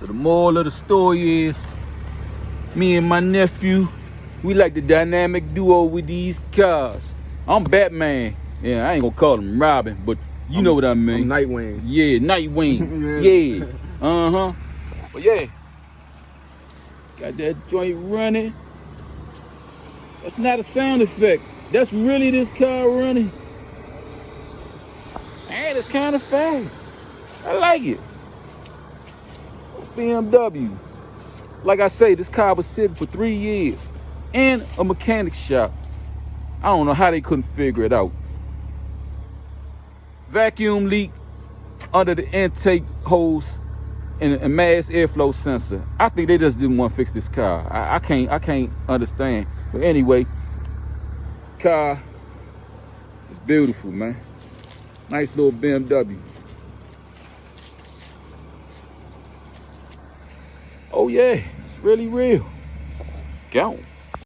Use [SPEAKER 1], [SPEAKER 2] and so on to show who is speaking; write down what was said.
[SPEAKER 1] So the moral of the story is, me and my nephew, we like the dynamic duo with these cars. I'm Batman. Yeah, I ain't gonna call him Robin, but you know what I mean.
[SPEAKER 2] I'm Nightwing.
[SPEAKER 1] Yeah, Nightwing. Yeah. Uh-huh. But yeah, got that joint running. That's not a sound effect. That's really this car running. And it's kind of fast. I like it. BMW. Like I say, this car was sitting for 3 years in a mechanic shop. I don't know how they couldn't figure it out. Vacuum leak under the intake hose and a mass airflow sensor. I think they just didn't want to fix this car. I can't understand. But anyway, car is beautiful, man. Nice little BMW. Oh yeah, it's really real. Gone.